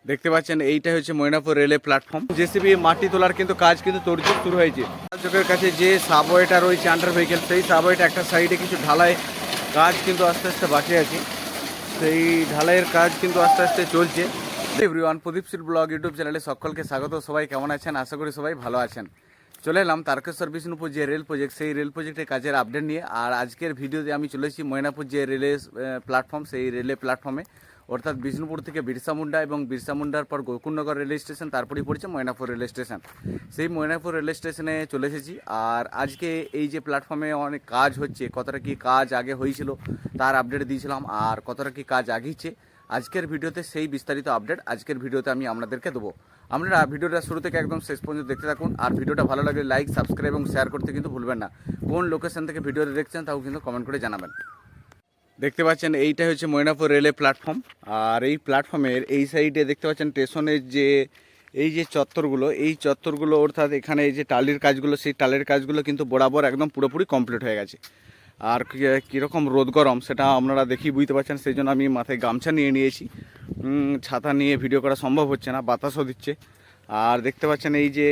দেখতে পাচ্ছেন এইটা হচ্ছে ময়নাপুর রেলের প্ল্যাটফর্ম। জেসিবি মাটি তোলার কিন্তু কাজ কিন্তু তোড়জোড় শুরু হয়েছে। চোখের কাছে যে সাবওয়েটা রয়েছে আন্ডার ভেহিকেল, সেই সাবওয়েটা একটা সাইডে কিছু ঢালাই কাজ কিন্তু আস্তে আস্তে বাকি আছে। সেই ঢালাইয়ের কাজ কিন্তু আস্তে আস্তে চলছে। এভরিওয়ান, প্রদীপ সিট ব্লগ ইউটিউব চ্যানেলে সকলকে স্বাগত। সবাই কেমন আছেন? আশা করি সবাই ভালো আছেন। চলে এলাম তারকেশ্বর বিষ্ণুপুর যে রেল প্রজেক্ট, সেই রেল প্রজেক্টের কাজের আপডেট নিয়ে। আর আজকের ভিডিওতে আমি চলে এসেছি ময়নাপুর যে রেলের প্ল্যাটফর্ম, সেই রেলে প্ল্যাটফর্মে, অর্থাৎ বিষ্ণুপুর থেকে বিরসা মুন্ডা এবং বিরসা মুন্ডার পর গোকুলনগর রেল স্টেশন, তারপরেই পড়েছে ময়নাপুর রেল স্টেশন। সেই ময়নাপুর রেল স্টেশনে চলে এসেছি। আর আজকে এই যে প্ল্যাটফর্মে অনেক কাজ হচ্ছে, কতটা কি কাজ আগে হয়েছিল তার আপডেট দিয়েছিলাম, আর কতটা কি কাজ আগিয়েছে আজকের ভিডিওতে সেই বিস্তারিত আপডেট আজকের ভিডিওতে আমি আপনাদেরকে দেবো। আপনারা ভিডিওটা শুরু থেকে একদম শেষ পর্যন্ত দেখতে থাকুন। আর ভিডিওটা ভালো লাগলে লাইক, সাবস্ক্রাইব এবং শেয়ার করতে কিন্তু ভুলবেন না। কোন লোকেশন থেকে ভিডিওটা দেখছেন তাও কিন্তু কমেন্ট করে জানাবেন। দেখতে পাচ্ছেন এইটা হচ্ছে ময়নাপুর রেলের প্ল্যাটফর্ম। আর এই প্ল্যাটফর্মের এই সাইডে দেখতে পাচ্ছেন স্টেশনের যে এই যে চত্বরগুলো অর্থাৎ এখানে এই যে টালির কাজগুলো, সেই টালির কাজগুলো কিন্তু বরাবর একদম পুরোপুরি কমপ্লিট হয়ে গেছে। আর কীরকম রোদ গরম সেটা আপনারা দেখি বুঝতে পারছেন, সেই জন্য আমি মাথায় গামছা নিয়ে নিয়েছি। ছাতা নিয়ে ভিডিও করা সম্ভব হচ্ছে না, বাতাসও দিচ্ছে। আর দেখতে পাচ্ছেন এই যে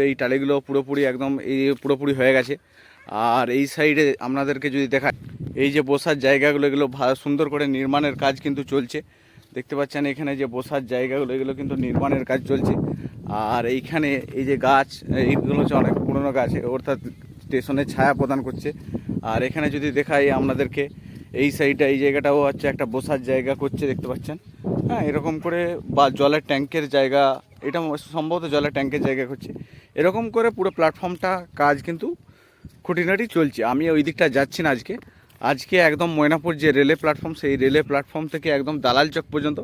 এই টালিগুলো পুরোপুরি একদম পুরোপুরি হয়ে গেছে। আর এই সাইডে আপনাদেরকে যদি দেখায়, এই যে বসার জায়গাগুলো, এগুলো সুন্দর করে নির্মাণের কাজ কিন্তু চলছে। দেখতে পাচ্ছেন এখানে যে বসার জায়গাগুলো, এগুলো কিন্তু নির্মাণের কাজ চলছে। আর এইখানে এই যে গাছ, এইগুলো হচ্ছে অনেক পুরনো গাছ, অর্থাৎ স্টেশনে ছায়া প্রদান করছে। আর এখানে যদি দেখাই আপনাদেরকে, এই সাইডটা এই জায়গাটাও হচ্ছে একটা বসার জায়গা করছে, দেখতে পাচ্ছেন। হ্যাঁ, এরকম করে বা জলের ট্যাঙ্কের জায়গা, এটা সম্ভবত জলের ট্যাঙ্কের জায়গা করছে। এরকম করে পুরো প্ল্যাটফর্মটা কাজ কিন্তু খুঁটিনাটি চলছে। আমি ওই দিকটা যাচ্ছি না আজকে একদম ময়নাপুর যে রেলে প্ল্যাটফর্ম, সেই রেলে প্ল্যাটফর্ম থেকে একদম দালাল চক পর্যন্ত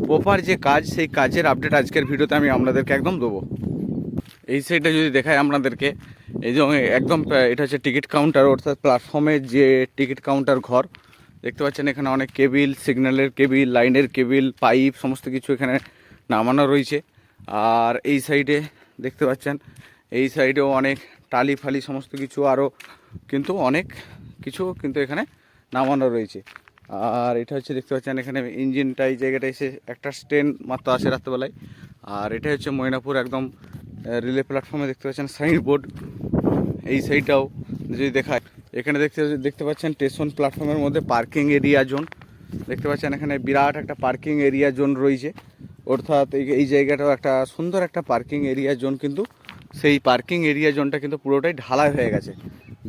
প্রপার যে কাজ, সেই কাজের আপডেট আজকের ভিডিওতে আমি আপনাদেরকে একদম দেবো। এই সাইডটা যদি দেখায় আপনাদেরকে, এই যে একদম এটা হচ্ছে টিকিট কাউন্টার, অর্থাৎ প্ল্যাটফর্মের যে টিকিট কাউন্টার ঘর। দেখতে পাচ্ছেন এখানে অনেক কেবিল, সিগন্যালের কেবিল, লাইনের কেবিল, পাইপ সমস্ত কিছু এখানে নামানো রয়েছে। আর এই সাইডে দেখতে পাচ্ছেন, এই সাইডেও অনেক টালি ফালি সমস্ত কিছু, আরও কিন্তু অনেক কিছু কিন্তু এখানে নামানো রয়েছে। আর এটা হচ্ছে দেখতে পাচ্ছেন এখানে ইঞ্জিনটা, এই জায়গাটা এসে একটা ট্রেন মাত্র আসে রাত্রেবেলায়। আর এটা হচ্ছে ময়নাপুর একদম রেলে প্ল্যাটফর্মে দেখতে পাচ্ছেন সাইনবোর্ড। এই সাইডটাও যদি দেখায়, এখানে দেখতে পাচ্ছেন স্টেশন প্ল্যাটফর্মের মধ্যে পার্কিং এরিয়া জোন। দেখতে পাচ্ছেন এখানে বিরাট একটা পার্কিং এরিয়া জোন রয়েছে, অর্থাৎ এই জায়গাটাও একটা সুন্দর একটা পার্কিং এরিয়া জোন। কিন্তু সেই পার্কিং এরিয়া জোনটা কিন্তু পুরোটাই ঢালাই হয়ে গেছে।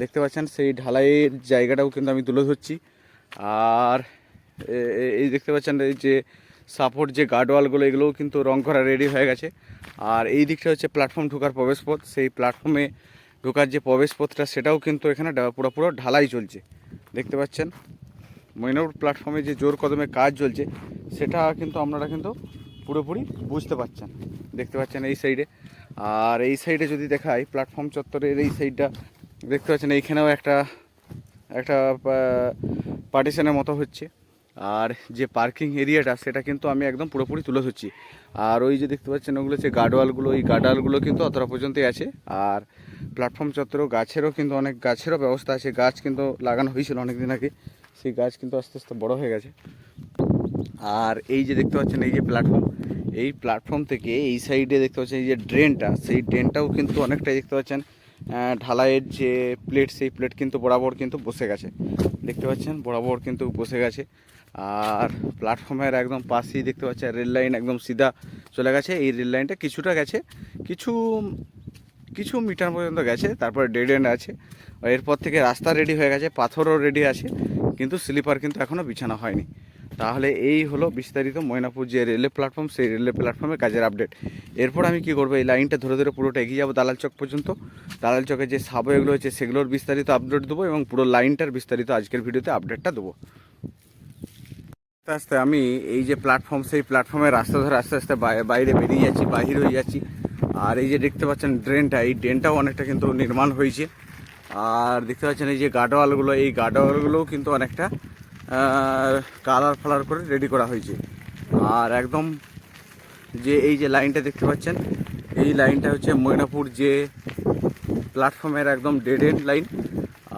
দেখতে পাচ্ছেন সেই ঢালাইয়ের জায়গাটাও কিন্তু আমি তুলে ধরছি। আর এই দেখতে পাচ্ছেন এই যে সাপোর্ট যে গার্ডওয়ালগুলো, এগুলোও কিন্তু রং করা রেডি হয়ে গেছে। আর এই দিকটা হচ্ছে প্ল্যাটফর্ম ঢোকার প্রবেশপথ। সেই প্ল্যাটফর্মে ঢোকার যে প্রবেশপথটা, সেটাও কিন্তু এখানে পুরো ঢালাই চলছে। দেখতে পাচ্ছেন ময়নাপুর প্ল্যাটফর্মে যে জোর কদমে কাজ চলছে, সেটা কিন্তু আপনারা কিন্তু পুরোপুরি বুঝতে পারছেন। দেখতে পাচ্ছেন এই সাইডে। আর এই সাইডে যদি দেখাই, প্ল্যাটফর্ম চত্বরের এই সাইডটা দেখতে পাচ্ছেন, এইখানেও একটা পার্টিশনের মতো হচ্ছে। আর যে পার্কিং এরিয়াটা, সেটা কিন্তু আমি একদম পুরোপুরি তুলে ধরছি। আর ওই যে দেখতে পাচ্ছেন ওগুলো যে গার্ডওয়ালগুলো, এই গার্ডওয়ালগুলো কিন্তু অতটা পর্যন্তই আছে। আর প্ল্যাটফর্ম চত্বরেও গাছেরও কিন্তু অনেক গাছেরও ব্যবস্থা আছে। গাছ কিন্তু লাগানো হয়েছিল অনেক দিন আগে, সেই গাছ কিন্তু আস্তে আস্তে বড় হয়ে গেছে। আর এই যে দেখতে পাচ্ছেন এই যে প্ল্যাটফর্ম, এই প্ল্যাটফর্ম থেকে এই সাইডে দেখতে পাচ্ছেন এই যে ড্রেনটা, সেই ড্রেনটাও কিন্তু অনেকটাই দেখতে পাচ্ছেন ঢালাইয়ের যে প্লেট, সেই প্লেট কিন্তু বরাবর কিন্তু বসে গেছে। দেখতে পাচ্ছেন বরাবর কিন্তু বসে গেছে। আর প্ল্যাটফর্মের একদম পাশেই দেখতে পাচ্ছেন রেল লাইন একদম সিধা চলে গেছে। এই রেল লাইনটা কিছুটা গেছে, কিছু মিটার পর্যন্ত গেছে, তারপরে ডেড এন্ড আছে। এরপর থেকে রাস্তা রেডি হয়ে গেছে, পাথরও রেডি আছে, কিন্তু স্লিপার কিন্তু এখনও বিছানো হয়নি। তাহলে এই হলো বিস্তারিত ময়নাপুর যে রেলের প্ল্যাটফর্ম, সেই রেলের প্ল্যাটফর্মের কাজের আপডেট। এরপর আমি কি করবো, এই লাইনটা ধরে ধরে পুরোটা এগিয়ে যাবো দালাল চক পর্যন্ত। দালাল চকে যে সাবওয়েগুলো হচ্ছে, সেগুলোর বিস্তারিত আপডেট দেবো এবং পুরো লাইনটার বিস্তারিত আজকের ভিডিওতে আপডেটটা দেবো। আস্তে আস্তে আমি এই যে প্ল্যাটফর্ম, সেই প্ল্যাটফর্মের রাস্তা ধরে আস্তে আস্তে বাইরে বেরিয়ে যাচ্ছি, বাহির হয়ে যাচ্ছি। আর এই যে দেখতে পাচ্ছেন ড্রেনটা, এই ড্রেনটাও অনেকটা কিন্তু নির্মাণ হয়েছে। আর দেখতে পাচ্ছেন এই যে গার্ডওয়ালগুলো, এই গার্ডওয়ালগুলোও কিন্তু অনেকটা কালার ফালার করে রেডি করা হয়েছে। আর একদম যে এই যে লাইনটা দেখতে পাচ্ছেন, এই লাইনটা হচ্ছে ময়নাপুর যে প্ল্যাটফর্মের একদম ডেড এন্ড লাইন।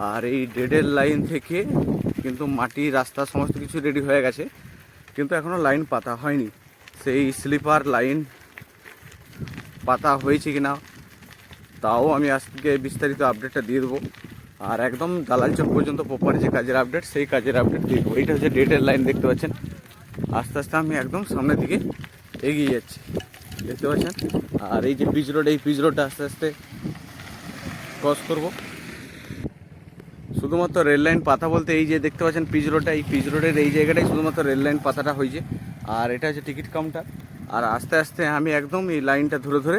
আর এই ডেড এন্ড লাইন থেকে কিন্তু মাটি, রাস্তা সমস্ত কিছু রেডি হয়ে গেছে, কিন্তু এখনও লাইন পাতা হয়নি। সেই স্লিপার লাইন পাতা হয়েছে কিনা তাও আমি আজকে বিস্তারিত আপডেটটা দিয়ে দেবো। আর একদম দালাল চক পর্যন্ত প্রপার যে কাজের আপডেট, সেই কাজের আপডেট দিয়ে দেবো। এইটা হচ্ছে ডেটের লাইন, দেখতে পাচ্ছেন। আস্তে আস্তে আমি একদম সামনের দিকে এগিয়ে যাচ্ছি, দেখতে পাচ্ছেন। আর এই যে পিচ রোড, এই পিচ রোডটা আস্তে আস্তে ক্রস করব। শুধুমাত্র রেল লাইন পাতা বলতে এই যে দেখতে পাচ্ছেন পিচ রোডটা, এই পিচ রোডের এই জায়গাটাই শুধুমাত্র রেল লাইন পাতাটা হয়েছে। আর এটা হচ্ছে টিকিট কাউন্টার। আর আস্তে আস্তে আমি একদম এই লাইনটা ধরে ধরে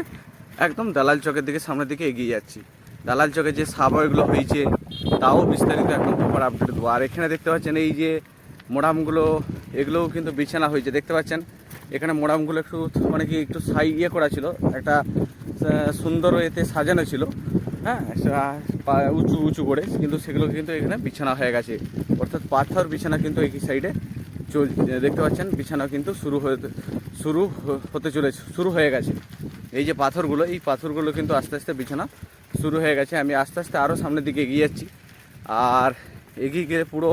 একদম দালাল চকের দিকে সামনের দিকে এগিয়ে যাচ্ছি। দালাল চকে যে সাবওয়েগুলো হয়েছে তাও বিস্তারিত একদম প্রপার আপডেট দেবো। আর এখানে দেখতে পাচ্ছেন এই যে মোড়ামগুলো, এগুলোও কিন্তু বিছানা হয়েছে, দেখতে পাচ্ছেন। এখানে মোড়ামগুলো একটু মানে কি একটু করা ছিল, একটা সুন্দর এতে সাজানো ছিল, হ্যাঁ, উঁচু উঁচু করে, কিন্তু সেগুলো কিন্তু এখানে বিছানা হয়ে গেছে। অর্থাৎ পাথর বিছানা কিন্তু এই সাইডে দেখতে পাচ্ছেন বিছানা কিন্তু শুরু হয়ে গেছে। এই যে পাথরগুলো, এই পাথরগুলো কিন্তু আস্তে আস্তে বিছানা শুরু হয়ে গেছে। আমি আস্তে আস্তে আরও সামনের দিকে এগিয়ে যাচ্ছি। আর এগিয়ে গিয়ে পুরো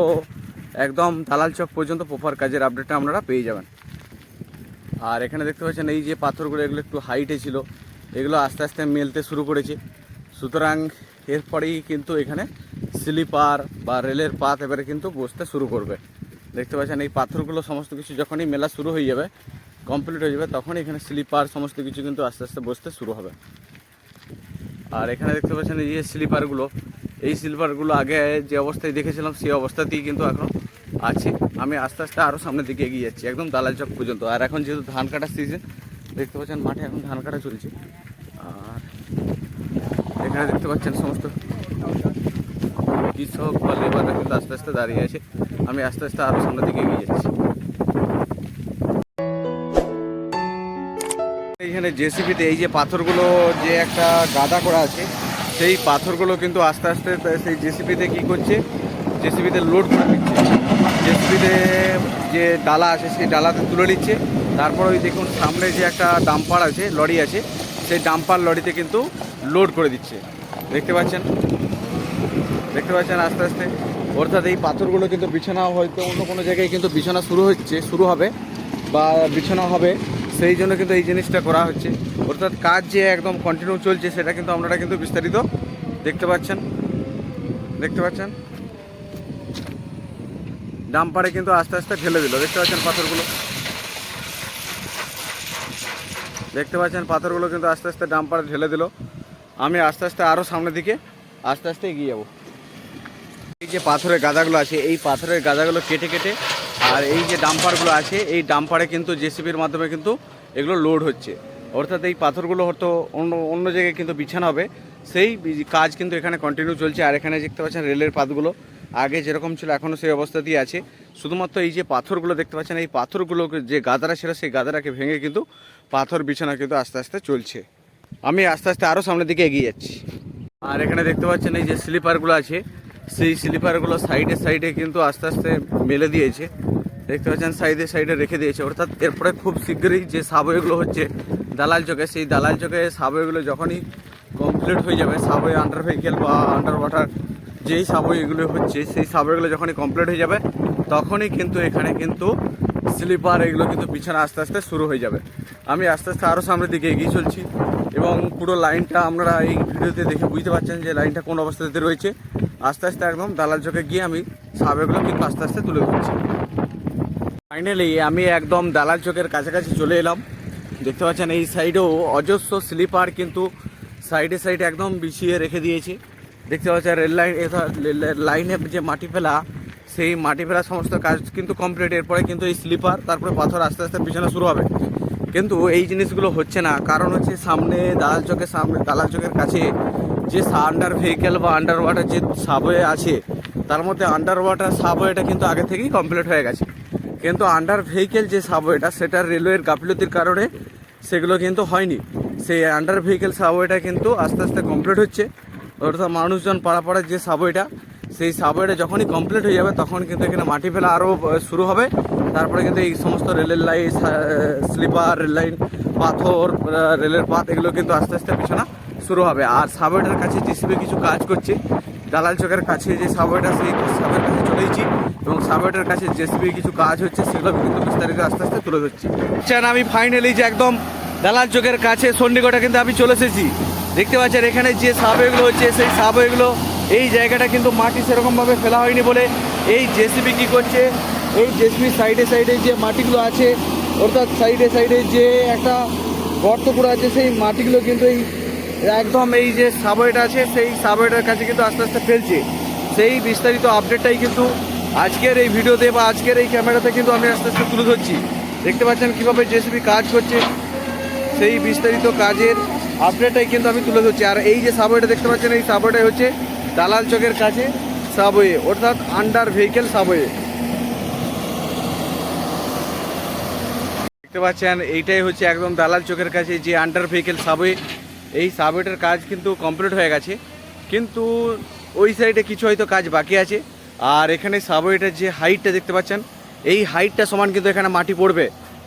একদম দালাল চক পর্যন্ত প্রপার কাজের আপডেটটা আপনারা পেয়ে যাবেন। আর এখানে দেখতে পাচ্ছেন এই যে পাথরগুলো, এগুলো একটু হাইটে ছিল, এগুলো আস্তে আস্তে মেলতে শুরু করেছে। সুতরাং এরপরেই কিন্তু এখানে স্লিপার বা রেলের পাত এবারে কিন্তু বসতে শুরু করবে। দেখতে পাচ্ছেন এই পাথরগুলো সমস্ত কিছু যখনই মেলা শুরু হয়ে যাবে, কমপ্লিট হয়ে যাবে, তখন এখানে স্লিপার সমস্ত কিছু কিন্তু আস্তে আস্তে বসতে শুরু হবে। আর এখানে দেখতে পাচ্ছেন এই যে স্লিপারগুলো, এই স্লিপারগুলো আগে যে অবস্থায় দেখেছিলাম সেই অবস্থাতেই কিন্তু এখন আছে। আমি আস্তে আস্তে আরও সামনের দিকে এগিয়ে যাচ্ছি একদম দালাল চক পর্যন্ত। আর এখন যেহেতু ধান কাটার সিজন, দেখতে পাচ্ছেন মাঠে এখন ধান কাটা চলছে। আর এখানে দেখতে পাচ্ছেন সমস্ত কৃষক বা লেবাররা কিন্তু আস্তে আস্তে দাঁড়িয়ে আছে। আমি আস্তে আস্তে আরও সামনের দিকে এগিয়ে যাচ্ছি। এইখানে জেসিবিতে এই যে পাথরগুলো যে একটা গাদা করা আছে, সেই পাথরগুলো কিন্তু আস্তে আস্তে সেই জেসিবিতে কী করছে, জেসিবিতে লোড করে দিচ্ছে। জেসিবিতে যে ডালা আছে সেই ডালাতে তুলে নিচ্ছে। তারপর ওই দেখুন সামনে যে একটা ডাম্পার আছে, লরি আছে, সেই ডাম্পার লরিতে কিন্তু লোড করে দিচ্ছে, দেখতে পাচ্ছেন আস্তে আস্তে। অর্থাৎ এই পাথরগুলো কিন্তু বিছানা হয়তো অন্য কোনো জায়গায় কিন্তু বিছানা শুরু হবে বা বিছানা হবে, সেই জন্য কিন্তু এই জিনিসটা করা হচ্ছে। অর্থাৎ কাজ যে একদম কন্টিনিউ চলছে সেটা কিন্তু আপনারা কিন্তু বিস্তারিত দেখতে পাচ্ছেন। ডাম্পারে কিন্তু আস্তে আস্তে ঢেলে দিল, দেখতে পাচ্ছেন পাথরগুলো, কিন্তু আস্তে আস্তে ডাম্পারে ঢেলে দিল। আমি আস্তে আস্তে আরও সামনের দিকে আস্তে আস্তে এগিয়ে যাবো। এই যে পাথরের গাদাগুলো আছে, এই পাথরের গাদাগুলো কেটে কেটে আর এই যে ডাম্পারগুলো আছে, এই ডাম্পারে কিন্তু জেসিবির মাধ্যমে কিন্তু এগুলো লোড হচ্ছে। অর্থাৎ এই পাথরগুলো হয়তো অন্য জায়গায় কিন্তু বিছানো হবে, সেই কাজ কিন্তু এখানে কন্টিনিউ চলছে। আর এখানে দেখতে পাচ্ছেন রেলের পাতগুলো আগে যেরকম ছিল এখনও সেই অবস্থাতেই আছে। শুধুমাত্র এই যে পাথরগুলো দেখতে পাচ্ছেন, এই পাথরগুলো যে গাদারা ছিল সেই গাদারাকে ভেঙে কিন্তু পাথর বিছানা কিন্তু আস্তে আস্তে চলছে। আমি আস্তে আস্তে আরও সামনের দিকে এগিয়ে যাচ্ছি। আর এখানে দেখতে পাচ্ছেন এই যে স্লিপারগুলো আছে, সেই স্লিপারগুলো সাইডে কিন্তু আস্তে আস্তে মেলে দিয়েছে, দেখতে পাচ্ছেন সাইডে রেখে দিয়েছে। অর্থাৎ এরপরে খুব শীঘ্রই যে সাবওয়েগুলো হচ্ছে দালাল চকে, সেই দালাল চকে সাবওয়েগুলো যখনই কমপ্লিট হয়ে যাবে, সাবওয়ে আন্ডার ভেহিকেল বা আন্ডার ওয়াটার যেই সাবওয়েগুলো হচ্ছে, সেই সাবওয়েগুলো যখনই কমপ্লিট হয়ে যাবে তখনই কিন্তু এখানে কিন্তু স্লিপার এগুলো কিন্তু পিছনে আস্তে আস্তে শুরু হয়ে যাবে। আমি আস্তে আস্তে আরও সামনের দিকে এগিয়ে চলছি এবং পুরো লাইনটা আপনারা এই ভিডিওতে দেখে বুঝতে পারছেন যে লাইনটা কোন অবস্থাতে রয়েছে। আস্তে আস্তে একদম দালাল চকে গিয়ে আমি সাবওয়েগুলো কিন্তু আস্তে আস্তে তুলে ধরছি। ফাইনালি আমি একদম দালাল চকের কাছাকাছি চলে এলাম। দেখতে পাচ্ছেন এই সাইডেও অজস্র স্লিপার কিন্তু সাইডে একদম বিছিয়ে রেখে দিয়েছে। দেখতে পাচ্ছেন রেল লাইনে যে মাটি ফেলা, সেই মাটি ফেলা সমস্ত কাজ কিন্তু কমপ্লিট। এরপরে কিন্তু এই স্লিপার তারপরে পাথর আস্তে আস্তে বিছানা শুরু হবে। কিন্তু এই জিনিসগুলো হচ্ছে না, কারণ হচ্ছে সামনে দালাল চকের কাছে যে আন্ডার ভেহিকেল বা আন্ডার ওয়াটার যে সাবওয়ে আছে, তার মধ্যে আন্ডার ওয়াটার সাবওয়েটা কিন্তু আগে থেকেই কমপ্লিট হয়ে গেছে। কিন্তু আন্ডার ভেহিকেল যে সাবওয়েটা, সেটা রেলওয়ের গাফিলতির কারণে সেগুলো কিন্তু হয়নি। সেই আন্ডার ভেহিকেল সাবওয়েটা কিন্তু আস্তে আস্তে কমপ্লিট হচ্ছে। অর্থাৎ মানুষজন পাড়ার যে সাবওয়েটা, সেই সাবওয়েটা যখনই কমপ্লিট হয়ে যাবে তখন কিন্তু এখানে মাটি ফেলা আরও শুরু হবে। তারপরে কিন্তু এই সমস্ত রেলের লাইন, স্লিপার, রেল লাইন, পাথর, রেলের পাত এগুলো কিন্তু আস্তে আস্তে বিছানা শুরু হবে। আর সাবওয়েটার কাছে জেসিবি কিছু কাজ করছে, দালাল চকের কাছে যে সাবওয়েটা সেই সাবওয়ের কাছে চলেছি এবং সাবওয়েটার কাছে জেসিবি কিছু কাজ হচ্ছে সেগুলো কিন্তু বিস্তারিত আস্তে আস্তে তুলে ধরছি। আমি ফাইনালি যে একদম দালাল চকের কাছে চণ্ডীগড়ে কিন্তু আমি চলে এসেছি। দেখতে পাচ্ছেন এখানে যে সাবওয়েগুলো হচ্ছে সেই সাবওয়েগুলো এই জায়গাটা কিন্তু মাটি সেরকমভাবে ফেলা হয়নি বলে এই জেসিবি কী করছে, এই জেসিবি সাইডে সাইডে যে মাটিগুলো আছে অর্থাৎ সাইডে সাইডে যে একটা গর্ত করে আছে সেই মাটিগুলো কিন্তু এই একদম এই যে সাবওয়েটা আছে সেই সাবওয়েটার কাছে কিন্তু আস্তে আস্তে ফেলছে। সেই বিস্তারিত আপডেটটাই কিন্তু আজকের এই ভিডিওতে বা আজকের এই ক্যামেরাতে কিন্তু আমি আস্তে আস্তে তুলে ধরছি। দেখতে পাচ্ছেন কীভাবে জেসিবি কাজ করছে, সেই বিস্তারিত কাজের আপডেটটাই কিন্তু আমি তুলে ধরছি। আর এই যে সাবওয়েটা দেখতে পাচ্ছেন এই সাবওয়েটাই হচ্ছে দালাল চকের কাছে সাবওয়ে অর্থাৎ আন্ডার ভেহিকেল সাবওয়ে। দেখতে পাচ্ছেন এইটাই হচ্ছে একদম দালাল চকের কাছে যে আন্ডার ভেহিকেল সাবওয়ে। এই সাবওয়েটার কাজ কিন্তু কমপ্লিট হয়ে গেছে, কিন্তু ওই সাইডে কিছু হয়তো কাজ বাকি আছে। আর এখানে সাবওয়েটার যে হাইটটা দেখতে পাচ্ছেন এই হাইটটা সমান কিন্তু এখানে মাটি পড়বে,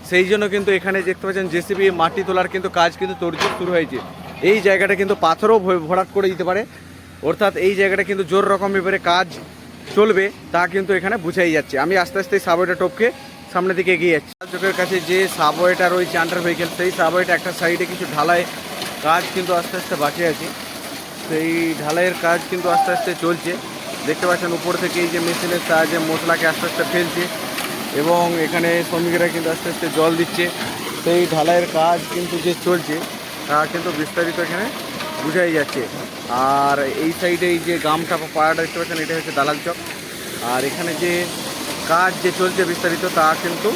সেই জন্য কিন্তু এখানে দেখতে পাচ্ছেন জেসিবি মাটি তোলার কিন্তু কাজ কিন্তু তোড়জোড় শুরু হয়েছে। এই জায়গাটা কিন্তু পাথরও ভরাট করে দিতে পারে, অর্থাৎ এই জায়গাটা কিন্তু জোর রকম এবারে কাজ চলবে তা কিন্তু এখানে বুঝাই যাচ্ছে। আমি আস্তে আস্তে সাবওয়েটা টপকে সামনের দিকে এগিয়ে যাচ্ছি। চোখের কাছে যে সাবওয়েটা রয়েছে আন্ডার ভেহিকেল সেই সাবওয়েটা একটা সাইডে কিছু ঢালাই কাজ কিন্তু আস্তে আস্তে বাকি আছে, সেই ঢালাইয়ের কাজ কিন্তু আস্তে আস্তে চলছে। দেখতে পাচ্ছেন উপর থেকে এই যে মেশিনের সাহায্যে মশলাকে আস্তে আস্তে ফেলছে এবং এখানে শ্রমিকেরা কিন্তু আস্তে আস্তে জল দিচ্ছে। সেই ঢালাইয়ের কাজ কিন্তু যে চলছে তা কিন্তু বিস্তারিত এখানে বুঝাই যাচ্ছে। আর এই সাইডে এই যে গামটা পাড়াটা দেখতে পাচ্ছেন এটা হচ্ছে দালাল চক। আর এখানে যে কাজ যে চলছে বিস্তারিত তা কিন্তু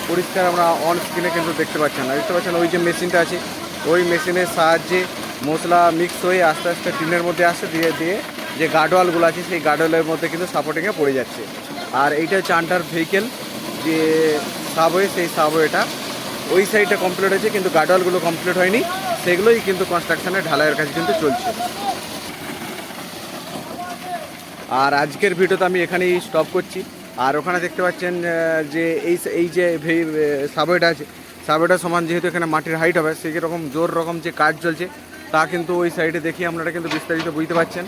পরিষ্কার আমরা অন স্ক্রিনে কিন্তু দেখতে পাচ্ছেন। আর দেখতে পাচ্ছেন ওই যে মেশিনটা আছে ওই মেশিনের সাহায্যে মশলা মিক্স হয়ে আস্তে আস্তে টিনের মধ্যে আসছে, দিয়ে দিয়ে যে গার্ডওয়ালগুলো আছে সেই গার্ডওয়ালের মধ্যে কিন্তু সাপোর্টিংয়ে পড়ে যাচ্ছে। আর এইটা হচ্ছে আন্ডার ভেহিকেল যে সাবওয়ে, সেই সাবওয়েটা ওই সাইডটা কমপ্লিট হয়েছে কিন্তু গার্ডওয়ালগুলো কমপ্লিট হয়নি, সেগুলোই কিন্তু কনস্ট্রাকশনের ঢালাইয়ের কাজ কিন্তু চলছে। আর আজকের ভিডিওতে আমি এখানেই স্টপ করছি। আর ওখানে দেখতে পাচ্ছেন যে এই যে সাবওয়েটা আছে সাবওয়েটা সমান যেহেতু এখানে মাটির হাইট হবে সেই রকম জোর রকম যে কাজ চলছে তা কিন্তু ওই সাইডে দেখি আপনারা কিন্তু বিস্তারিত বুঝতে পারছেন।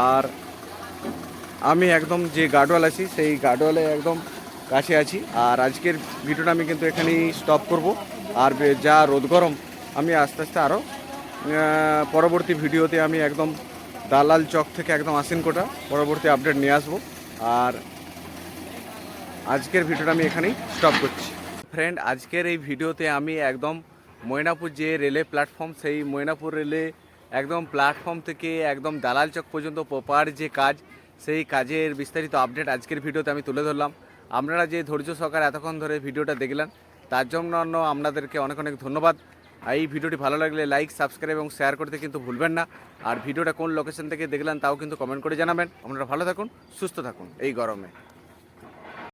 আর আমি একদম যে গার্ডওয়াল আছি সেই গার্ডওয়ালে একদম কাছে আছি। আর আজকের ভিডিওটা আমি কিন্তু এখানেই স্টপ করব। আর যা রোদ গরম আমি আস্তে আস্তে আরও পরবর্তী ভিডিওতে আমি একদম দালাল চক থেকে একদম আসিনকোটা পরবর্তী আপডেট নিয়ে আসবো। আর আজকের ভিডিওটা আমি এখানেই স্টপ করছি। ফ্রেন্ড, আজকের এই ভিডিওতে আমি একদম ময়নাপুর যে রেলে প্ল্যাটফর্ম সেই ময়নাপুর রেলে একদম প্ল্যাটফর্ম থেকে একদম দালাল চক পর্যন্ত প্রপার যে কাজ সেই কাজের বিস্তারিত আপডেট আজকের ভিডিওতে আমি তুলে ধরলাম। আপনারা যে ধৈর্য সহকারে এতক্ষণ ধরে ভিডিওটা দেখলেন তার জন্য আপনাদেরকে অনেক অনেক ধন্যবাদ। এই ভিডিওটি ভালো লাগলে লাইক, সাবস্ক্রাইব এবং শেয়ার করতে কিন্তু ভুলবেন না। আর ভিডিওটা কোন লোকেশন থেকে দেখলেন তাও কিন্তু কমেন্ট করে জানাবেন। আপনারা ভালো থাকুন, সুস্থ থাকুন এই গরমে।